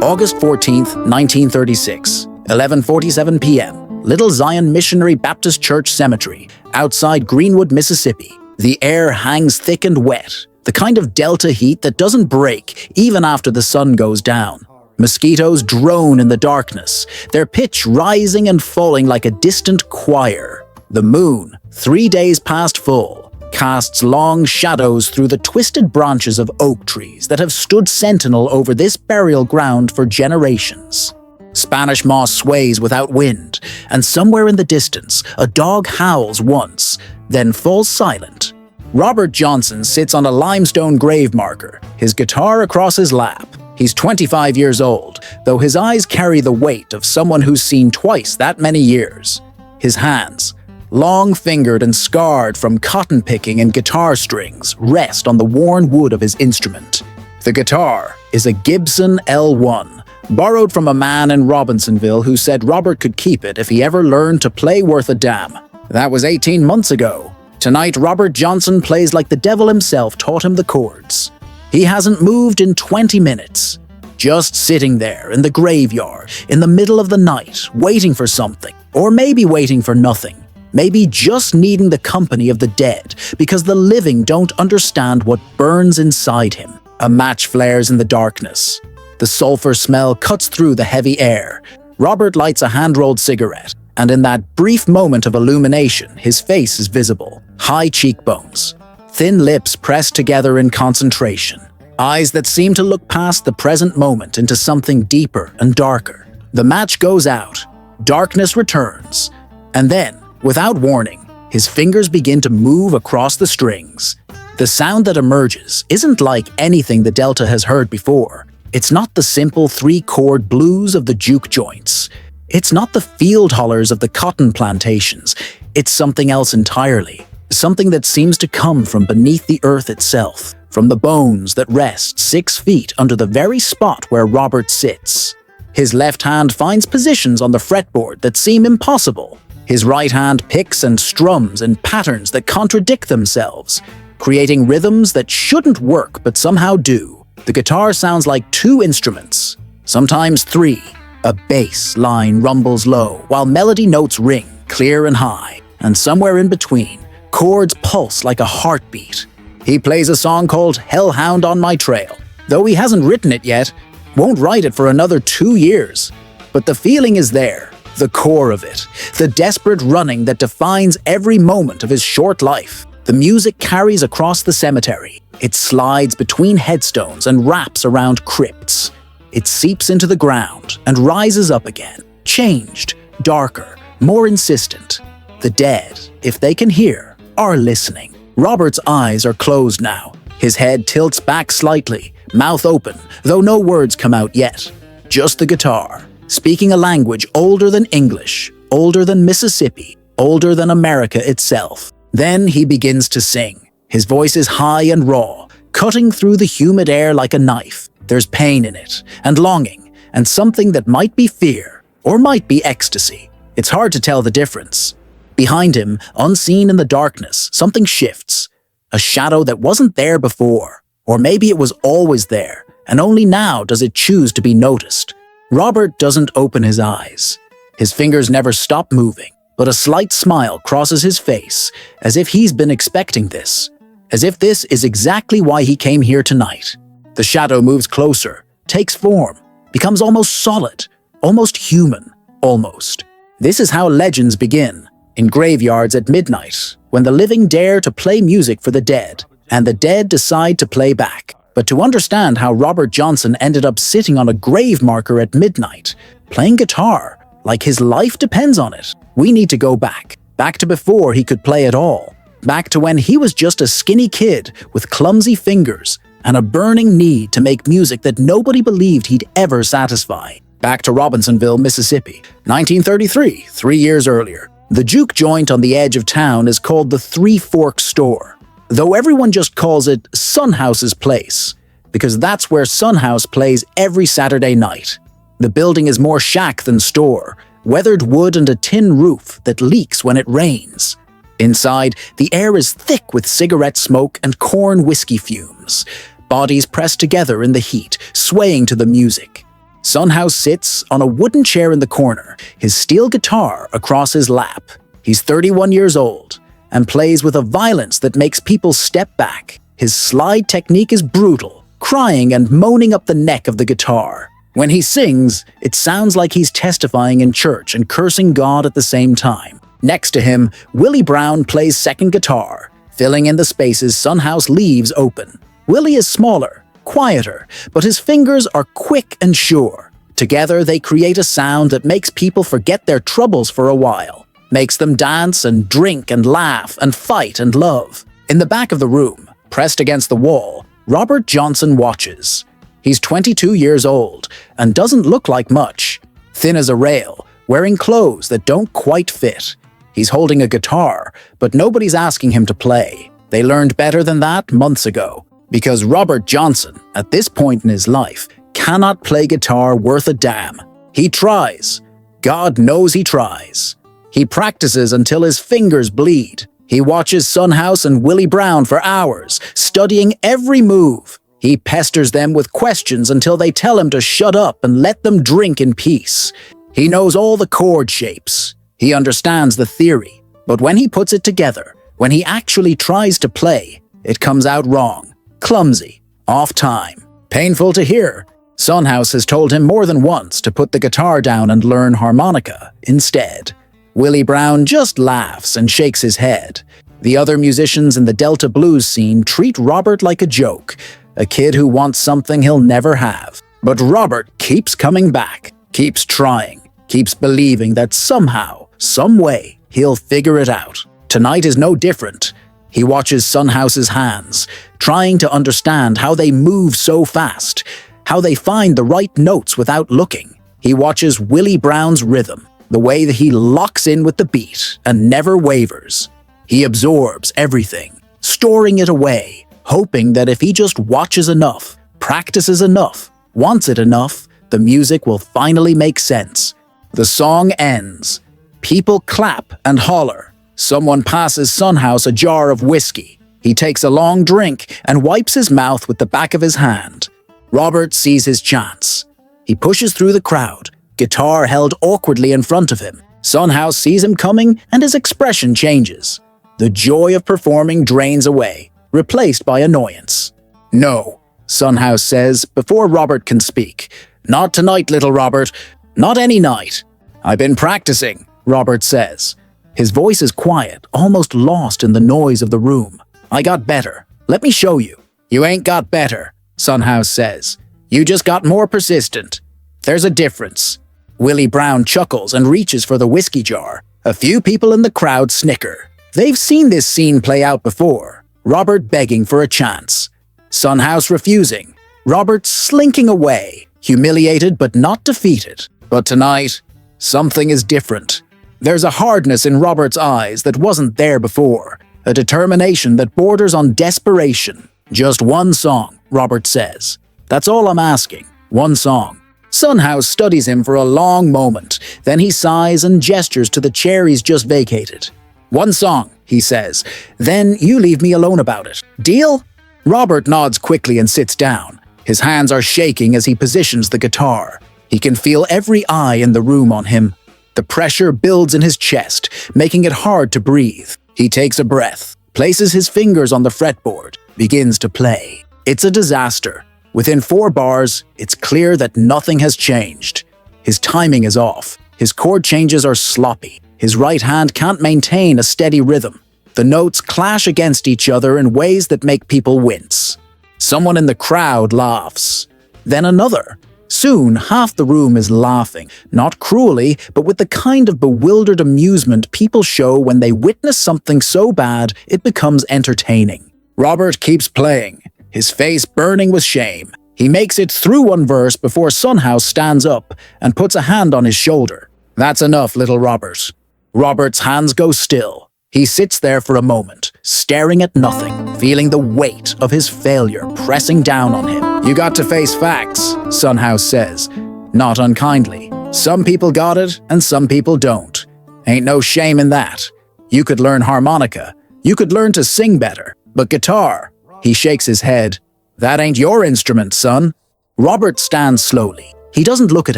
August 14th, 1936, 11:47 p.m., Little Zion Missionary Baptist Church Cemetery, outside Greenwood, Mississippi. The air hangs thick and wet, the kind of delta heat that doesn't break even after the sun goes down. Mosquitoes drone in the darkness, their pitch rising and falling like a distant choir. The moon, 3 days past full, casts long shadows through the twisted branches of oak trees that have stood sentinel over this burial ground for generations. Spanish moss sways without wind, and somewhere in the distance, a dog howls once, then falls silent. Robert Johnson sits on a limestone grave marker, his guitar across his lap. He's 25 years old, though his eyes carry the weight of someone who's seen twice that many years. His hands, long-fingered and scarred from cotton picking and guitar strings, rest on the worn wood of his instrument. The guitar is a Gibson L1, borrowed from a man in Robinsonville who said Robert could keep it if he ever learned to play worth a damn. That was 18 months ago. Tonight, Robert Johnson plays like the devil himself taught him the chords. He hasn't moved in 20 minutes, just sitting there in the graveyard, in the middle of the night, waiting for something, or maybe waiting for nothing. Maybe just needing the company of the dead because the living don't understand what burns inside him. A match flares in the darkness. The sulfur smell cuts through the heavy air. Robert lights a hand-rolled cigarette, and in that brief moment of illumination, his face is visible. High cheekbones, thin lips pressed together in concentration, eyes that seem to look past the present moment into something deeper and darker. The match goes out, darkness returns, and then, without warning, his fingers begin to move across the strings. The sound that emerges isn't like anything the Delta has heard before. It's not the simple three-chord blues of the juke joints. It's not the field hollers of the cotton plantations. It's something else entirely. Something that seems to come from beneath the earth itself, from the bones that rest 6 feet under the very spot where Robert sits. His left hand finds positions on the fretboard that seem impossible. His right hand picks and strums in patterns that contradict themselves, creating rhythms that shouldn't work but somehow do. The guitar sounds like 2 instruments, sometimes 3. A bass line rumbles low, while melody notes ring clear and high, and somewhere in between, chords pulse like a heartbeat. He plays a song called Hellhound on My Trail. Though he hasn't written it yet, won't write it for another 2 years. But the feeling is there, the core of it, the desperate running that defines every moment of his short life. The music carries across the cemetery. It slides between headstones and wraps around crypts. It seeps into the ground and rises up again, changed, darker, more insistent. The dead, if they can hear, are listening. Robert's eyes are closed now. His head tilts back slightly, mouth open, though no words come out yet. Just the guitar, speaking a language older than English, older than Mississippi, older than America itself. Then he begins to sing. His voice is high and raw, cutting through the humid air like a knife. There's pain in it, and longing, and something that might be fear, or might be ecstasy. It's hard to tell the difference. Behind him, unseen in the darkness, something shifts. A shadow that wasn't there before. Or maybe it was always there, and only now does it choose to be noticed. Robert doesn't open his eyes. His fingers never stop moving, but a slight smile crosses his face, as if he's been expecting this. As if this is exactly why he came here tonight. The shadow moves closer, takes form, becomes almost solid, almost human, almost. This is how legends begin, in graveyards at midnight, when the living dare to play music for the dead, and the dead decide to play back. But to understand how Robert Johnson ended up sitting on a grave marker at midnight, playing guitar, like his life depends on it, we need to go back to before he could play at all. Back to when he was just a skinny kid with clumsy fingers and a burning need to make music that nobody believed he'd ever satisfy. Back to Robinsonville, Mississippi, 1933, 3 years earlier. The juke joint on the edge of town is called the Three Forks Store, though everyone just calls it Sunhouse's Place, because that's where Sunhouse plays every Saturday night. The building is more shack than store, weathered wood and a tin roof that leaks when it rains. Inside, the air is thick with cigarette smoke and corn whiskey fumes. Bodies pressed together in the heat, swaying to the music. Sunhouse sits on a wooden chair in the corner, his steel guitar across his lap. He's 31 years old and plays with a violence that makes people step back. His slide technique is brutal, crying and moaning up the neck of the guitar. When he sings, it sounds like he's testifying in church and cursing God at the same time. Next to him, Willie Brown plays second guitar, filling in the spaces Sunhouse leaves open. Willie is smaller, quieter, but his fingers are quick and sure. Together, they create a sound that makes people forget their troubles for a while, makes them dance and drink and laugh and fight and love. In the back of the room, pressed against the wall, Robert Johnson watches. He's 22 years old and doesn't look like much. Thin as a rail, wearing clothes that don't quite fit. He's holding a guitar, but nobody's asking him to play. They learned better than that months ago, because Robert Johnson, at this point in his life, cannot play guitar worth a damn. He tries. God knows he tries. He practices until his fingers bleed. He watches Sunhouse and Willie Brown for hours, studying every move. He pesters them with questions until they tell him to shut up and let them drink in peace. He knows all the chord shapes. He understands the theory. But when he puts it together, when he actually tries to play, it comes out wrong, clumsy, off time. Painful to hear. Sunhouse has told him more than once to put the guitar down and learn harmonica instead. Willie Brown just laughs and shakes his head. The other musicians in the Delta blues scene treat Robert like a joke, a kid who wants something he'll never have. But Robert keeps coming back, keeps trying, keeps believing that somehow, some way, he'll figure it out. Tonight is no different. He watches Sunhouse's hands, trying to understand how they move so fast, how they find the right notes without looking. He watches Willie Brown's rhythm, the way that he locks in with the beat and never wavers. He absorbs everything, storing it away, hoping that if he just watches enough, practices enough, wants it enough, the music will finally make sense. The song ends. People clap and holler. Someone passes Sunhouse a jar of whiskey. He takes a long drink and wipes his mouth with the back of his hand. Robert sees his chance. He pushes through the crowd, guitar held awkwardly in front of him. Sunhouse sees him coming and his expression changes. The joy of performing drains away, replaced by annoyance. "No," Sunhouse says before Robert can speak. "Not tonight, little Robert. Not any night." "I've been practicing," Robert says. His voice is quiet, almost lost in the noise of the room. "I got better. Let me show you." "You ain't got better," Sunhouse says. "You just got more persistent. There's a difference." Willie Brown chuckles and reaches for the whiskey jar. A few people in the crowd snicker. They've seen this scene play out before. Robert begging for a chance. Sunhouse refusing. Robert slinking away, humiliated but not defeated. But tonight, something is different. There's a hardness in Robert's eyes that wasn't there before, a determination that borders on desperation. "Just one song," Robert says. "That's all I'm asking. One song." Sunhouse studies him for a long moment, then he sighs and gestures to the chair he's just vacated. "One song," he says. "Then you leave me alone about it. Deal?" Robert nods quickly and sits down. His hands are shaking as he positions the guitar. He can feel every eye in the room on him. The pressure builds in his chest, making it hard to breathe. He takes a breath, places his fingers on the fretboard, begins to play. It's a disaster. Within 4 bars, it's clear that nothing has changed. His timing is off. His chord changes are sloppy. His right hand can't maintain a steady rhythm. The notes clash against each other in ways that make people wince. Someone in the crowd laughs. Then another. Soon, half the room is laughing, not cruelly, but with the kind of bewildered amusement people show when they witness something so bad it becomes entertaining. Robert keeps playing, his face burning with shame. He makes it through one verse before Sunhouse stands up and puts a hand on his shoulder. "That's enough, little Robert." Robert's hands go still. He sits there for a moment, staring at nothing, feeling the weight of his failure pressing down on him. "You got to face facts," Sunhouse says, not unkindly. "Some people got it, and some people don't. Ain't no shame in that. You could learn harmonica. You could learn to sing better. But guitar," he shakes his head, "that ain't your instrument, son." Robert stands slowly, He doesn't look at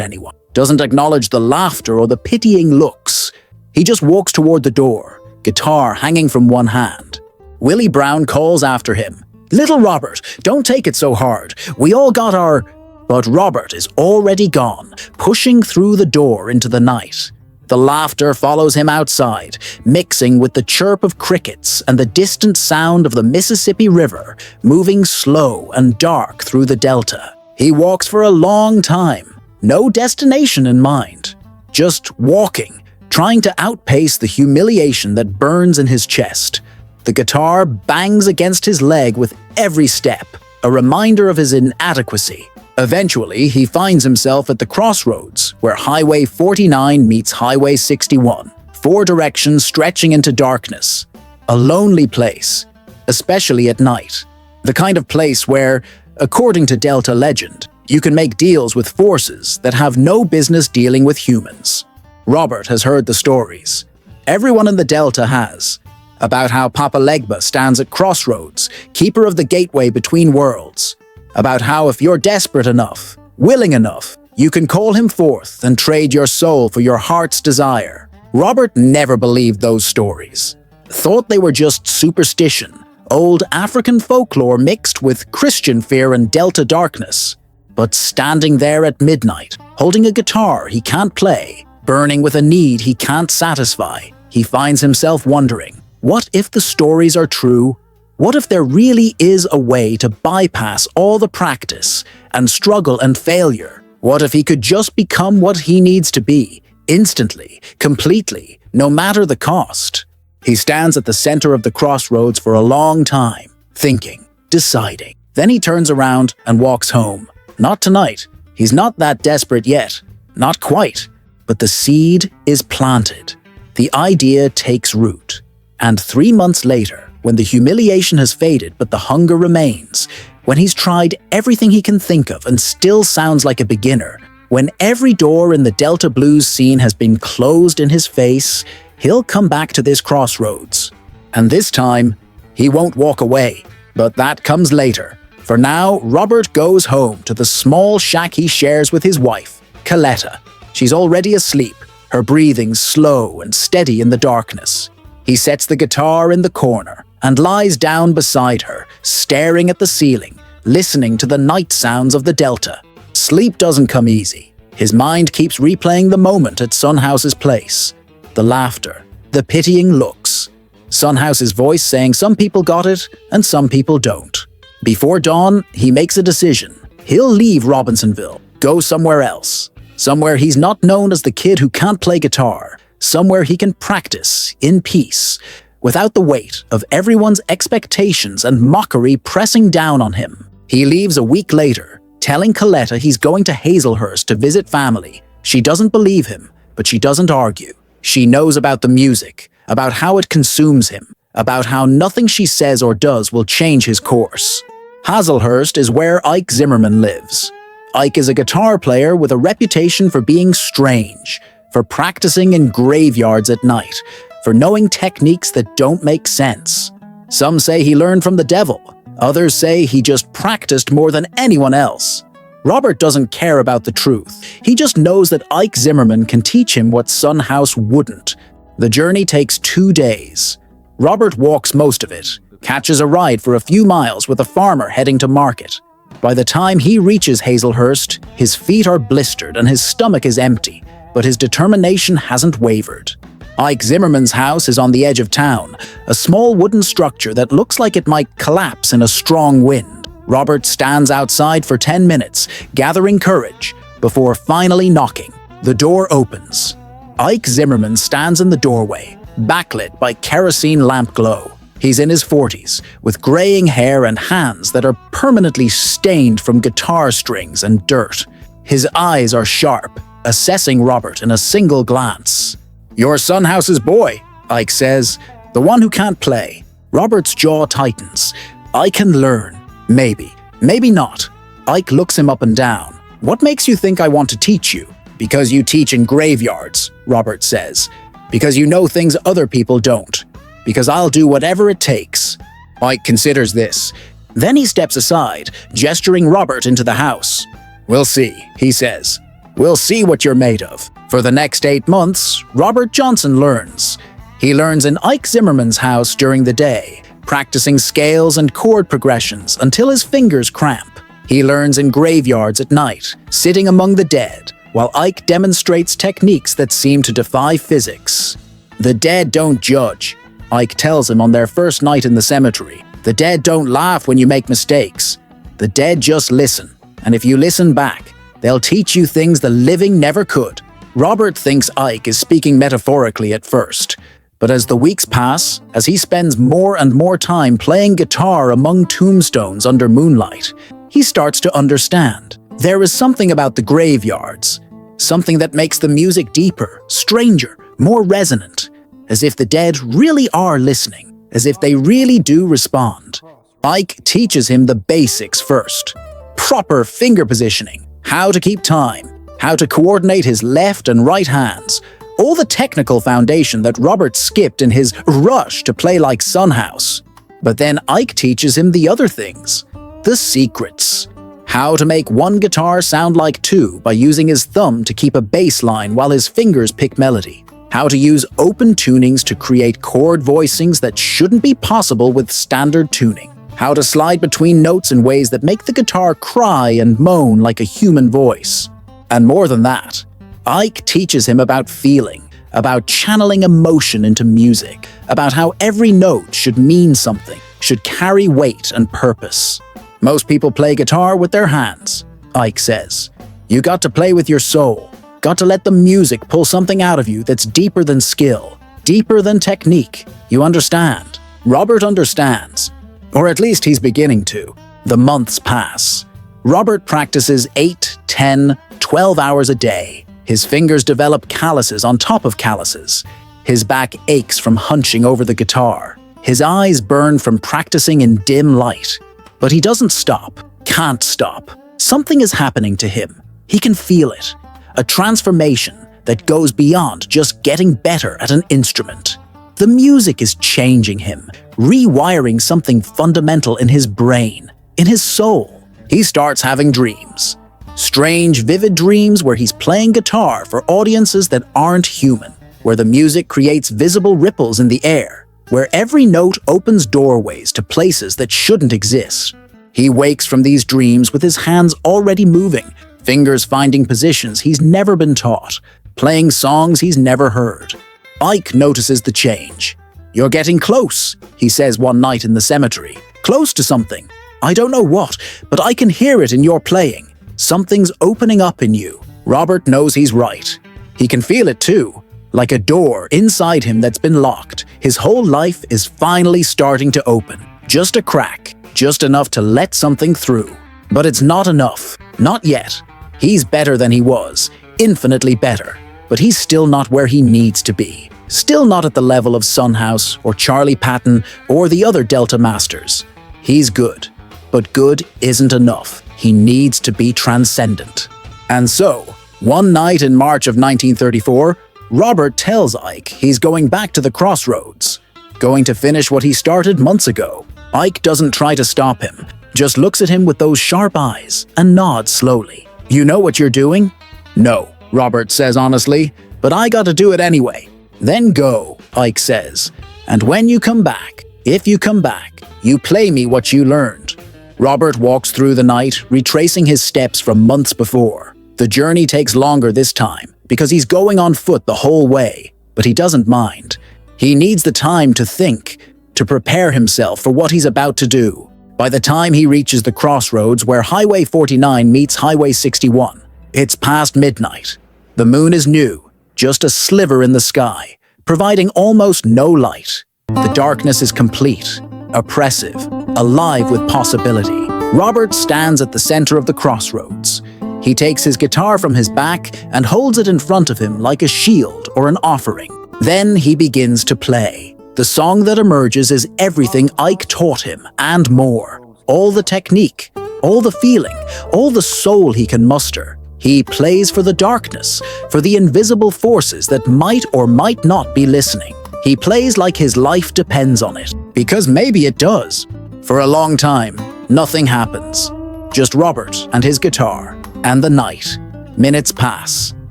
anyone, doesn't acknowledge the laughter or the pitying looks. He just walks toward the door, guitar hanging from one hand. Willie Brown calls after him, "Little Robert, don't take it so hard. We all got our—" But Robert is already gone, pushing through the door into the night. The laughter follows him outside, mixing with the chirp of crickets and the distant sound of the Mississippi River moving slow and dark through the delta. He walks for a long time, no destination in mind, just walking, trying to outpace the humiliation that burns in his chest. The guitar bangs against his leg with every step, a reminder of his inadequacy. Eventually, he finds himself at the crossroads where Highway 49 meets Highway 61, 4 directions stretching into darkness. A lonely place, especially at night. The kind of place where, according to Delta legend, you can make deals with forces that have no business dealing with humans. Robert has heard the stories. Everyone in the Delta has. About how Papa Legba stands at crossroads, keeper of the gateway between worlds. About how if you're desperate enough, willing enough, you can call him forth and trade your soul for your heart's desire. Robert never believed those stories. Thought they were just superstition, old African folklore mixed with Christian fear and Delta darkness. But standing there at midnight, holding a guitar he can't play, burning with a need he can't satisfy, he finds himself wondering, what if the stories are true? What if there really is a way to bypass all the practice and struggle and failure? What if he could just become what he needs to be, instantly, completely, no matter the cost? He stands at the center of the crossroads for a long time, thinking, deciding. Then he turns around and walks home. Not tonight. He's not that desperate yet. Not quite. But the seed is planted. The idea takes root. And 3 months later, when the humiliation has faded but the hunger remains, when he's tried everything he can think of and still sounds like a beginner, when every door in the Delta blues scene has been closed in his face, he'll come back to this crossroads. And this time, he won't walk away. But that comes later. For now, Robert goes home to the small shack he shares with his wife, Coletta. She's already asleep, her breathing slow and steady in the darkness. He sets the guitar in the corner and lies down beside her, staring at the ceiling, listening to the night sounds of the Delta. Sleep doesn't come easy. His mind keeps replaying the moment at Sunhouse's place. The laughter, the pitying looks. Sunhouse's voice saying some people got it and some people don't. Before dawn, he makes a decision. He'll leave Robinsonville, go somewhere else. Somewhere he's not known as the kid who can't play guitar. Somewhere he can practice in peace, without the weight of everyone's expectations and mockery pressing down on him. He leaves a week later, telling Coletta he's going to Hazelhurst to visit family. She doesn't believe him, but she doesn't argue. She knows about the music, about how it consumes him, about how nothing she says or does will change his course. Hazelhurst is where Ike Zimmerman lives. Ike is a guitar player with a reputation for being strange, for practicing in graveyards at night, for knowing techniques that don't make sense. Some say he learned from the devil. Others say he just practiced more than anyone else. Robert doesn't care about the truth. He just knows that Ike Zimmerman can teach him what Sunhouse wouldn't. The journey takes 2 days. Robert walks most of it, catches a ride for a few miles with a farmer heading to market. By the time he reaches Hazelhurst, his feet are blistered and his stomach is empty, but his determination hasn't wavered. Ike Zimmerman's house is on the edge of town, a small wooden structure that looks like it might collapse in a strong wind. Robert stands outside for 10 minutes, gathering courage, before finally knocking. The door opens. Ike Zimmerman stands in the doorway, backlit by kerosene lamp glow. He's in his 40s, with graying hair and hands that are permanently stained from guitar strings and dirt. His eyes are sharp, assessing Robert in a single glance. "You're Sunhouse's boy," Ike says, "the one who can't play." Robert's jaw tightens. "I can learn. Maybe. Maybe not." Ike looks him up and down. "What makes you think I want to teach you?" "Because you teach in graveyards," Robert says. "Because you know things other people don't. Because I'll do whatever it takes." Ike considers this. Then he steps aside, gesturing Robert into the house. "We'll see," he says. "We'll see what you're made of." For the next 8 months, Robert Johnson learns. He learns in Ike Zimmerman's house during the day, practicing scales and chord progressions until his fingers cramp. He learns in graveyards at night, sitting among the dead, while Ike demonstrates techniques that seem to defy physics. "The dead don't judge," Ike tells him on their first night in the cemetery. "The dead don't laugh when you make mistakes. The dead just listen, and if you listen back, they'll teach you things the living never could." Robert thinks Ike is speaking metaphorically at first, but as the weeks pass, as he spends more and more time playing guitar among tombstones under moonlight, he starts to understand. There is something about the graveyards, something that makes the music deeper, stranger, more resonant, as if the dead really are listening, as if they really do respond. Ike teaches him the basics first. Proper finger positioning, how to keep time, how to coordinate his left and right hands, all the technical foundation that Robert skipped in his rush to play like Son House. But then Ike teaches him the other things, the secrets. How to make one guitar sound like two by using his thumb to keep a bass line while his fingers pick melody. How to use open tunings to create chord voicings that shouldn't be possible with standard tuning. How to slide between notes in ways that make the guitar cry and moan like a human voice. And more than that, Ike teaches him about feeling, about channeling emotion into music, about how every note should mean something, should carry weight and purpose. "Most people play guitar with their hands," Ike says. "You got to play with your soul, got to let the music pull something out of you that's deeper than skill, deeper than technique. You understand?" Robert understands, or at least he's beginning to. The months pass. Robert practices 8, 10, 12 hours a day. His fingers develop calluses on top of calluses. His back aches from hunching over the guitar. His eyes burn from practicing in dim light. But he doesn't stop, can't stop. Something is happening to him. He can feel it. A transformation that goes beyond just getting better at an instrument. The music is changing him, rewiring something fundamental in his brain, in his soul. He starts having dreams. Strange, vivid dreams where he's playing guitar for audiences that aren't human, where the music creates visible ripples in the air, where every note opens doorways to places that shouldn't exist. He wakes from these dreams with his hands already moving, fingers finding positions he's never been taught, playing songs he's never heard. Ike notices the change. "You're getting close," he says one night in the cemetery. "Close to something. I don't know what, but I can hear it in your playing. Something's opening up in you." Robert knows he's right. He can feel it too, like a door inside him that's been locked. His whole life is finally starting to open. Just a crack, just enough to let something through. But it's not enough. Not yet. He's better than he was, infinitely better. But he's still not where he needs to be. Still not at the level of Son House or Charlie Patton or the other Delta Masters. He's good, but good isn't enough. He needs to be transcendent. And so, one night in March of 1934, Robert tells Ike he's going back to the Crossroads, going to finish what he started months ago. Ike doesn't try to stop him, just looks at him with those sharp eyes and nods slowly. "You know what you're doing?" "No," Robert says honestly, "but I gotta do it anyway." "Then go," Ike says, "and when you come back, if you come back, you play me what you learned." Robert walks through the night, retracing his steps from months before. The journey takes longer this time, because he's going on foot the whole way, but he doesn't mind. He needs the time to think, to prepare himself for what he's about to do. By the time he reaches the crossroads where Highway 49 meets Highway 61, it's past midnight. The moon is new, just a sliver in the sky, providing almost no light. The darkness is complete, oppressive, alive with possibility. Robert stands at the center of the crossroads. He takes his guitar from his back and holds it in front of him like a shield or an offering. Then he begins to play. The song that emerges is everything Ike taught him and more. All the technique, all the feeling, all the soul he can muster. He plays for the darkness, for the invisible forces that might or might not be listening. He plays like his life depends on it, because maybe it does. For a long time, nothing happens. Just Robert and his guitar. And the night. Minutes pass.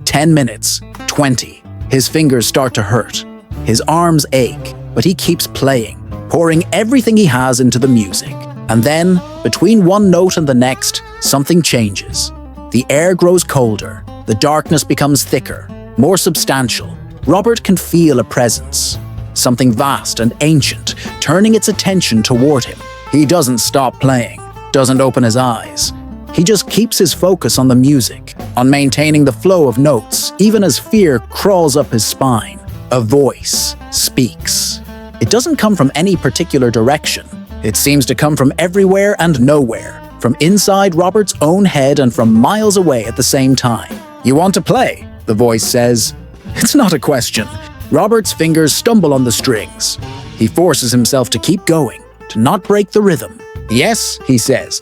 10 minutes. 20. His fingers start to hurt. His arms ache, but he keeps playing, pouring everything he has into the music. And then, between one note and the next, something changes. The air grows colder. The darkness becomes thicker, more substantial. Robert can feel a presence. Something vast and ancient, turning its attention toward him. He doesn't stop playing, doesn't open his eyes. He just keeps his focus on the music, on maintaining the flow of notes, even as fear crawls up his spine. A voice speaks. It doesn't come from any particular direction. It seems to come from everywhere and nowhere, from inside Robert's own head and from miles away at the same time. "You want to play?" the voice says. It's not a question. Robert's fingers stumble on the strings. He forces himself to keep going, to not break the rhythm. "Yes," he says.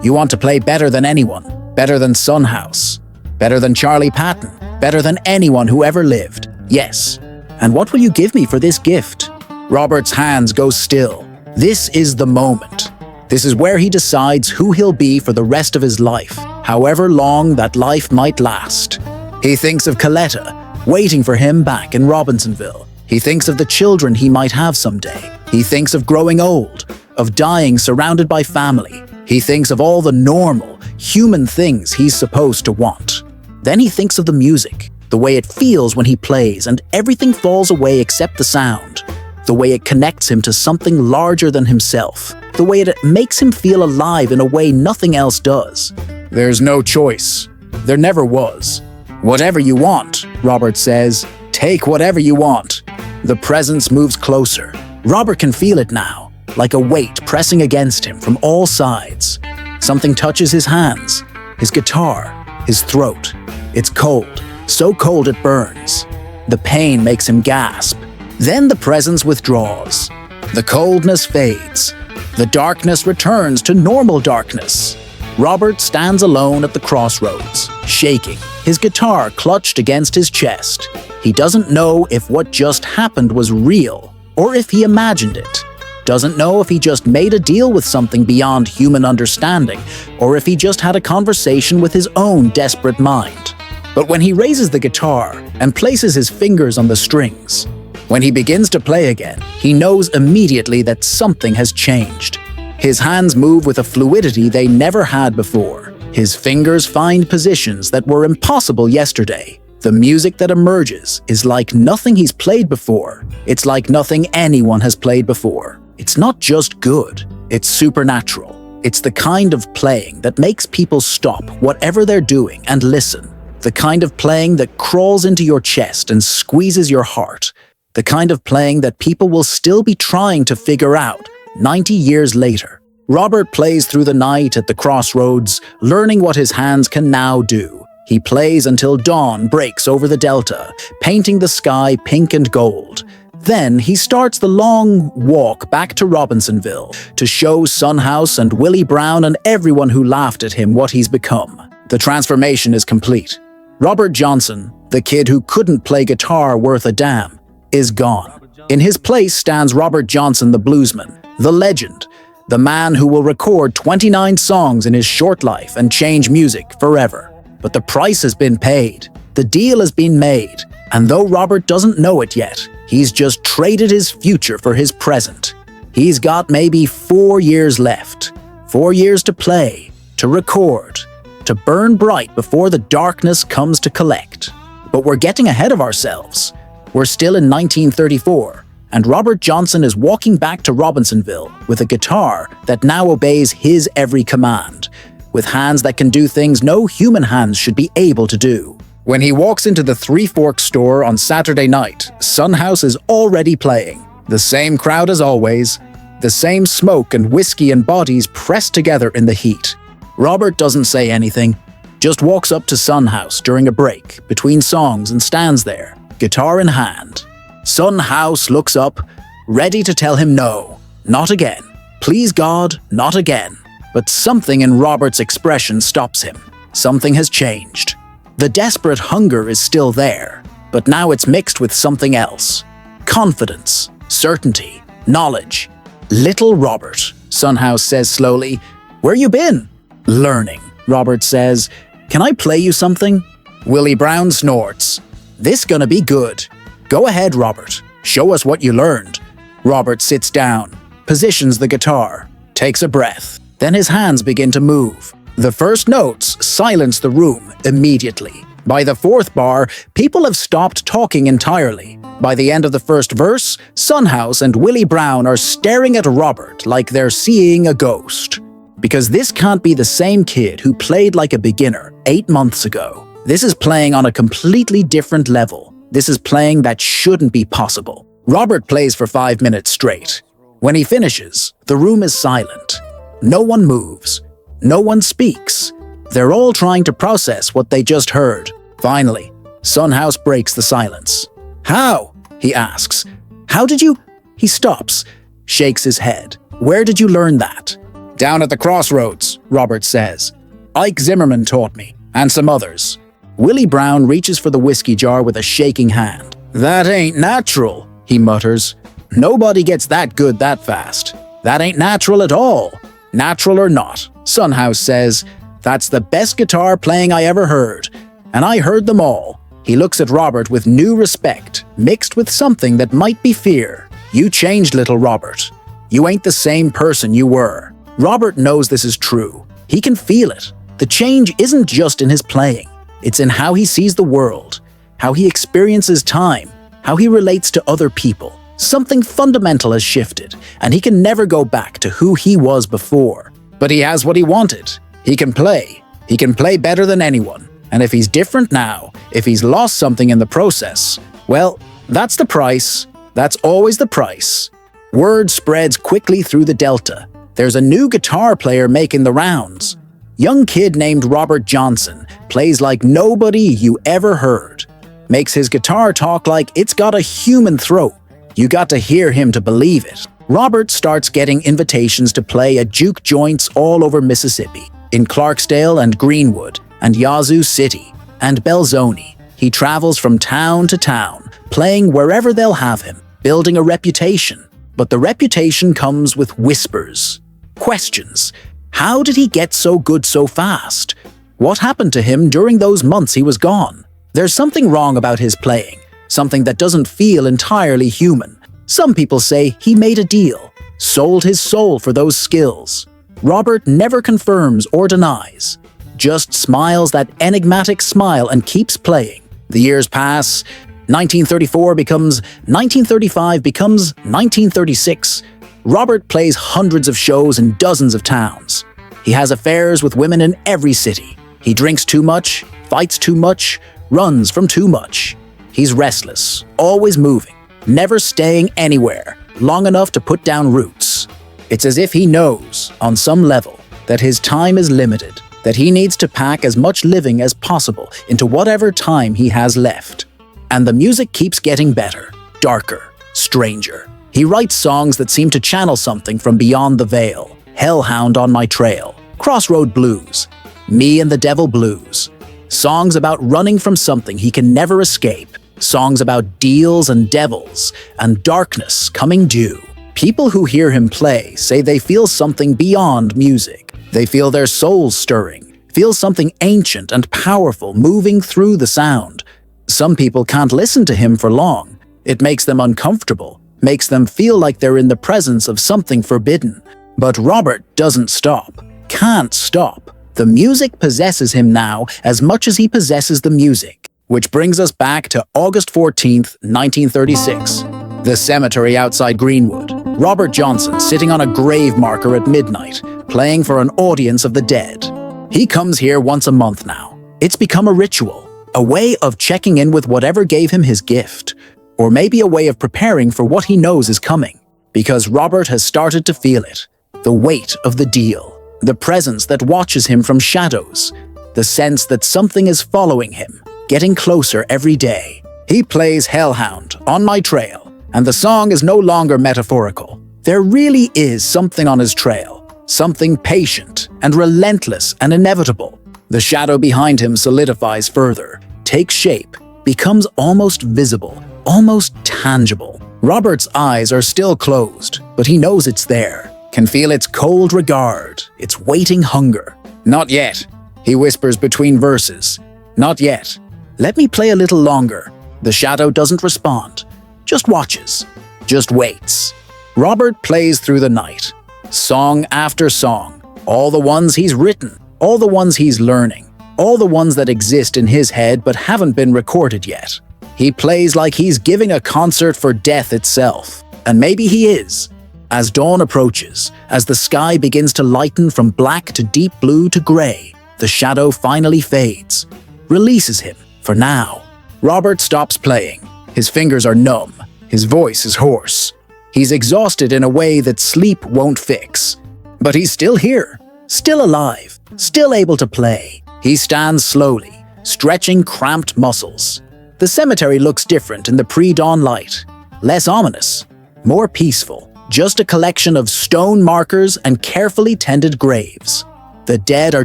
"You want to play better than anyone, better than Son House, better than Charlie Patton, better than anyone who ever lived. Yes. And what will you give me for this gift?" Robert's hands go still. This is the moment. This is where he decides who he'll be for the rest of his life, however long that life might last. He thinks of Coletta, waiting for him back in Robinsonville. He thinks of the children he might have someday. He thinks of growing old, of dying surrounded by family. He thinks of all the normal, human things he's supposed to want. Then he thinks of the music, the way it feels when he plays, and everything falls away except the sound. The way it connects him to something larger than himself. The way it makes him feel alive in a way nothing else does. There's no choice. There never was. "Whatever you want," Robert says. "Take whatever you want." The presence moves closer. Robert can feel it now, like a weight pressing against him from all sides. Something touches his hands, his guitar, his throat. It's cold, so cold it burns. The pain makes him gasp. Then the presence withdraws. The coldness fades. The darkness returns to normal darkness. Robert stands alone at the crossroads, shaking, his guitar clutched against his chest. He doesn't know if what just happened was real, or if he imagined it. Doesn't know if he just made a deal with something beyond human understanding, or if he just had a conversation with his own desperate mind. But when he raises the guitar and places his fingers on the strings, when he begins to play again, he knows immediately that something has changed. His hands move with a fluidity they never had before. His fingers find positions that were impossible yesterday. The music that emerges is like nothing he's played before. It's like nothing anyone has played before. It's not just good, it's supernatural. It's the kind of playing that makes people stop whatever they're doing and listen. The kind of playing that crawls into your chest and squeezes your heart. The kind of playing that people will still be trying to figure out 90 years later. Robert plays through the night at the crossroads, learning what his hands can now do. He plays until dawn breaks over the delta, painting the sky pink and gold. Then he starts the long walk back to Robinsonville to show Son House and Willie Brown and everyone who laughed at him what he's become. The transformation is complete. Robert Johnson, the kid who couldn't play guitar worth a damn, is gone. In his place stands Robert Johnson the bluesman, the legend, the man who will record 29 songs in his short life and change music forever. But the price has been paid. The deal has been made. And though Robert doesn't know it yet, he's just traded his future for his present. He's got maybe 4 years left. 4 years to play, to record, to burn bright before the darkness comes to collect. But we're getting ahead of ourselves. We're still in 1934, and Robert Johnson is walking back to Robinsonville with a guitar that now obeys his every command, with hands that can do things no human hands should be able to do. When he walks into the Three Forks store on Saturday night, Son House is already playing. The same crowd as always, the same smoke and whiskey and bodies pressed together in the heat. Robert doesn't say anything, just walks up to Son House during a break between songs and stands there, guitar in hand. Son House looks up, ready to tell him no, not again. Please God, not again. But something in Robert's expression stops him. Something has changed. The desperate hunger is still there, but now it's mixed with something else. Confidence, certainty, knowledge. "Little Robert," Son House says slowly, "where you been?" "Learning," Robert says. "Can I play you something?" Willie Brown snorts. "This gonna be good. Go ahead, Robert. Show us what you learned." Robert sits down, positions the guitar, takes a breath. Then his hands begin to move. The first notes silence the room immediately. By the fourth bar, people have stopped talking entirely. By the end of the first verse, Sunhouse and Willie Brown are staring at Robert like they're seeing a ghost. Because this can't be the same kid who played like a beginner 8 months ago. This is playing on a completely different level. This is playing that shouldn't be possible. Robert plays for 5 minutes straight. When he finishes, the room is silent. No one moves. No one speaks. They're all trying to process what they just heard. Finally, Sunhouse breaks the silence. "How?" he asks. "How did you—" He stops, shakes his head. "Where did you learn that?" "Down at the crossroads," Robert says. "Ike Zimmerman taught me, and some others." Willie Brown reaches for the whiskey jar with a shaking hand. "That ain't natural," he mutters. "Nobody gets that good that fast. That ain't natural at all." "Natural or not," Sunhouse says, "that's the best guitar playing I ever heard. And I heard them all." He looks at Robert with new respect, mixed with something that might be fear. "You changed, little Robert. You ain't the same person you were." Robert knows this is true. He can feel it. The change isn't just in his playing. It's in how he sees the world, how he experiences time, how he relates to other people. Something fundamental has shifted, and he can never go back to who he was before. But he has what he wanted. He can play. He can play better than anyone. And if he's different now, if he's lost something in the process, well, that's the price. That's always the price. Word spreads quickly through the Delta. There's a new guitar player making the rounds. Young kid named Robert Johnson plays like nobody you ever heard. Makes his guitar talk like it's got a human throat. You got to hear him to believe it. Robert starts getting invitations to play at juke joints all over Mississippi, in Clarksdale and Greenwood, and Yazoo City, and Belzoni. He travels from town to town, playing wherever they'll have him, building a reputation. But the reputation comes with whispers, questions. How did he get so good so fast? What happened to him during those months he was gone? There's something wrong about his playing, something that doesn't feel entirely human. Some people say he made a deal, sold his soul for those skills. Robert never confirms or denies, just smiles that enigmatic smile and keeps playing. The years pass. 1934 becomes 1935 becomes 1936. Robert plays hundreds of shows in dozens of towns. He has affairs with women in every city. He drinks too much, fights too much, runs from too much. He's restless, always moving, never staying anywhere long enough to put down roots. It's as if he knows, on some level, that his time is limited, that he needs to pack as much living as possible into whatever time he has left. And the music keeps getting better, darker, stranger. He writes songs that seem to channel something from beyond the veil. Hellhound on My Trail, Crossroad Blues, Me and the Devil Blues. Songs about running from something he can never escape. Songs about deals and devils and darkness coming due. People who hear him play say they feel something beyond music. They feel their souls stirring, feel something ancient and powerful moving through the sound. Some people can't listen to him for long. It makes them uncomfortable, makes them feel like they're in the presence of something forbidden. But Robert doesn't stop, can't stop. The music possesses him now as much as he possesses the music. Which brings us back to August 14th, 1936. The cemetery outside Greenwood. Robert Johnson sitting on a grave marker at midnight, playing for an audience of the dead. He comes here once a month now. It's become a ritual, a way of checking in with whatever gave him his gift, or maybe a way of preparing for what he knows is coming. Because Robert has started to feel it, the weight of the deal, the presence that watches him from shadows, the sense that something is following him, getting closer every day. He plays Hellhound, On My Trail, and the song is no longer metaphorical. There really is something on his trail, something patient and relentless and inevitable. The shadow behind him solidifies further, takes shape, becomes almost visible, almost tangible. Robert's eyes are still closed, but he knows it's there, can feel its cold regard, its waiting hunger. Not yet. He whispers between verses, "Not yet. Let me play a little longer." The shadow doesn't respond, just watches, just waits. Robert plays through the night, song after song, all the ones he's written, all the ones he's learning, all the ones that exist in his head but haven't been recorded yet. He plays like he's giving a concert for death itself, and maybe he is. As dawn approaches, as the sky begins to lighten from black to deep blue to gray, the shadow finally fades, releases him for now. Robert stops playing. His fingers are numb. His voice is hoarse. He's exhausted in a way that sleep won't fix. But he's still here, still alive, still able to play. He stands slowly, stretching cramped muscles. The cemetery looks different in the pre-dawn light. Less ominous, more peaceful. Just a collection of stone markers and carefully tended graves. The dead are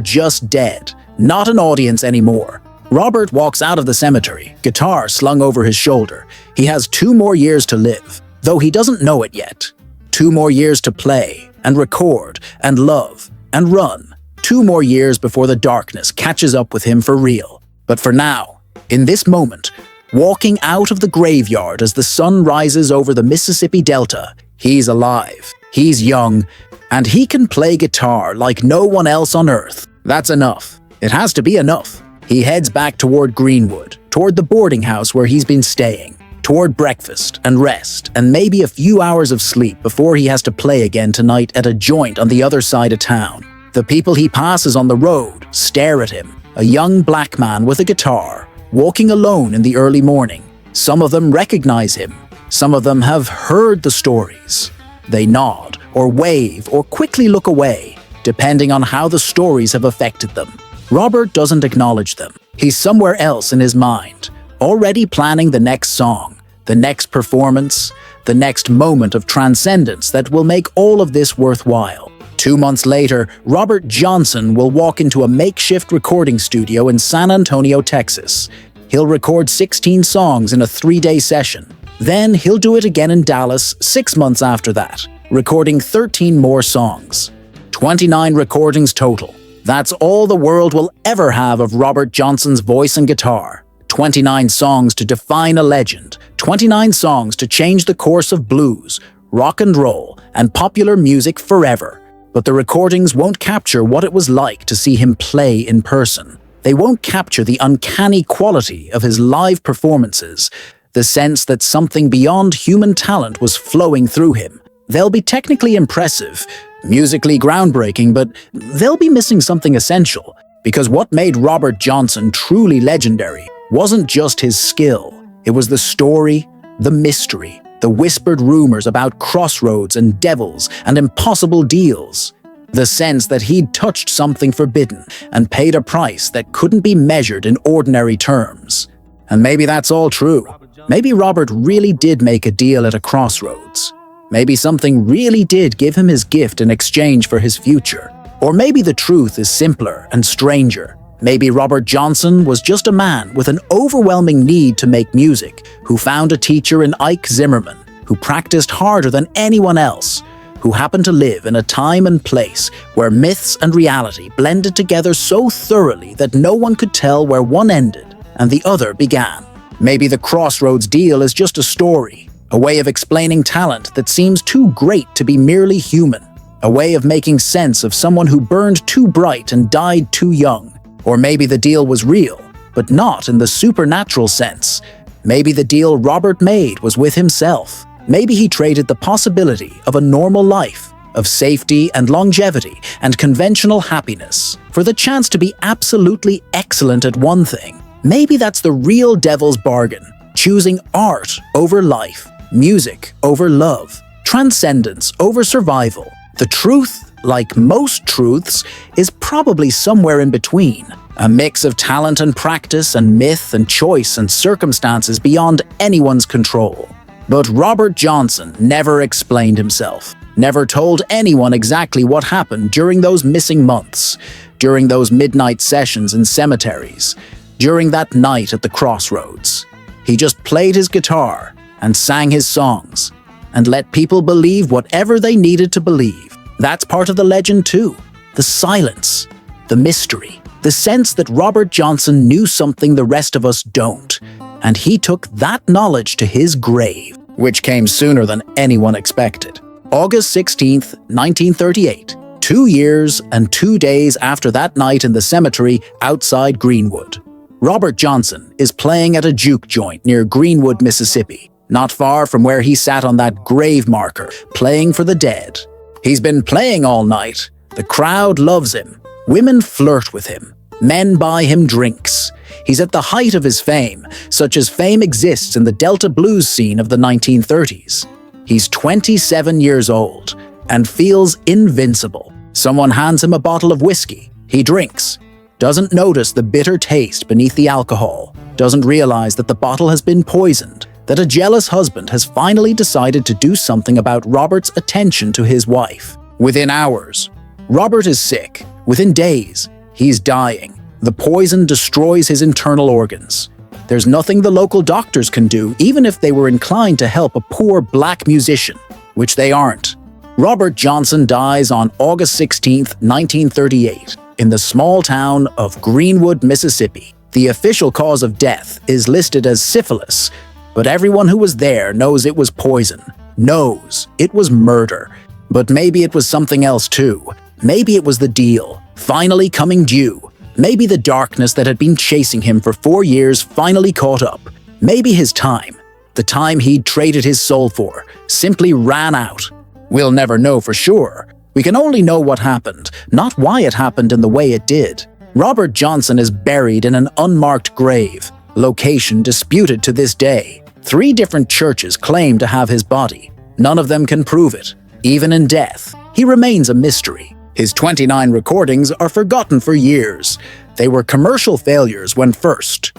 just dead, not an audience anymore. Robert walks out of the cemetery, guitar slung over his shoulder. He has 2 more years to live, though he doesn't know it yet. 2 more years to play, and record, and love, and run. 2 more years before the darkness catches up with him for real. But for now, in this moment, walking out of the graveyard as the sun rises over the Mississippi Delta, he's alive, he's young, and he can play guitar like no one else on earth. That's enough. It has to be enough. He heads back toward Greenwood, toward the boarding house where he's been staying, toward breakfast and rest and maybe a few hours of sleep before he has to play again tonight at a joint on the other side of town. The people he passes on the road stare at him, a young black man with a guitar, walking alone in the early morning. Some of them recognize him. Some of them have heard the stories. They nod or wave or quickly look away, depending on how the stories have affected them. Robert doesn't acknowledge them. He's somewhere else in his mind, already planning the next song, the next performance, the next moment of transcendence that will make all of this worthwhile. 2 months later, Robert Johnson will walk into a makeshift recording studio in San Antonio, Texas. He'll record 16 songs in a 3-day session. Then he'll do it again in Dallas 6 months after that, recording 13 more songs. 29 recordings total. That's all the world will ever have of Robert Johnson's voice and guitar. 29 songs to define a legend. 29 songs to change the course of blues, rock and roll, and popular music forever. But the recordings won't capture what it was like to see him play in person. They won't capture the uncanny quality of his live performances, the sense that something beyond human talent was flowing through him. They'll be technically impressive, musically groundbreaking, but they'll be missing something essential, because what made Robert Johnson truly legendary wasn't just his skill. It was the story, the mystery, the whispered rumors about crossroads and devils and impossible deals. The sense that he'd touched something forbidden and paid a price that couldn't be measured in ordinary terms. And maybe that's all true. Maybe Robert really did make a deal at a crossroads. Maybe something really did give him his gift in exchange for his future. Or maybe the truth is simpler and stranger. Maybe Robert Johnson was just a man with an overwhelming need to make music, who found a teacher in Ike Zimmerman, who practiced harder than anyone else, who happened to live in a time and place where myths and reality blended together so thoroughly that no one could tell where one ended and the other began. Maybe the Crossroads deal is just a story, a way of explaining talent that seems too great to be merely human, a way of making sense of someone who burned too bright and died too young. Or maybe the deal was real, but not in the supernatural sense. Maybe the deal Robert made was with himself. Maybe he traded the possibility of a normal life, of safety and longevity and conventional happiness, for the chance to be absolutely excellent at one thing. Maybe that's the real devil's bargain, choosing art over life, music over love, transcendence over survival. The truth, like most truths, is probably somewhere in between. A mix of talent and practice and myth and choice and circumstances beyond anyone's control. But Robert Johnson never explained himself, never told anyone exactly what happened during those missing months, during those midnight sessions in cemeteries, during that night at the crossroads. He just played his guitar and sang his songs and let people believe whatever they needed to believe. That's part of the legend too. The silence. the mystery, the sense that Robert Johnson knew something the rest of us don't, and he took that knowledge to his grave, which came sooner than anyone expected. August 16th, 1938, 2 years and 2 days after that night in the cemetery outside Greenwood. Robert Johnson is playing at a juke joint near Greenwood, Mississippi, not far from where he sat on that grave marker, playing for the dead. He's been playing all night. The crowd loves him. Women flirt with him. Men buy him drinks. He's at the height of his fame, such as fame exists in the Delta blues scene of the 1930s. He's 27 years old and feels invincible. Someone hands him a bottle of whiskey. He drinks. Doesn't notice the bitter taste beneath the alcohol. Doesn't realize that the bottle has been poisoned. That a jealous husband has finally decided to do something about Robert's attention to his wife. Within hours, Robert is sick. Within days, he's dying. The poison destroys his internal organs. There's nothing the local doctors can do, even if they were inclined to help a poor black musician, which they aren't. Robert Johnson dies on August 16, 1938, in the small town of Greenwood, Mississippi. The official cause of death is listed as syphilis, but everyone who was there knows it was poison, knows it was murder. But maybe it was something else too. Maybe it was the deal, finally coming due. Maybe the darkness that had been chasing him for 4 years finally caught up. Maybe his time, the time he'd traded his soul for, simply ran out. We'll never know for sure. We can only know what happened, not why it happened in the way it did. Robert Johnson is buried in an unmarked grave, location disputed to this day. 3 different churches claim to have his body. None of them can prove it. Even in death, he remains a mystery. His 29 recordings are forgotten for years. They were commercial failures when first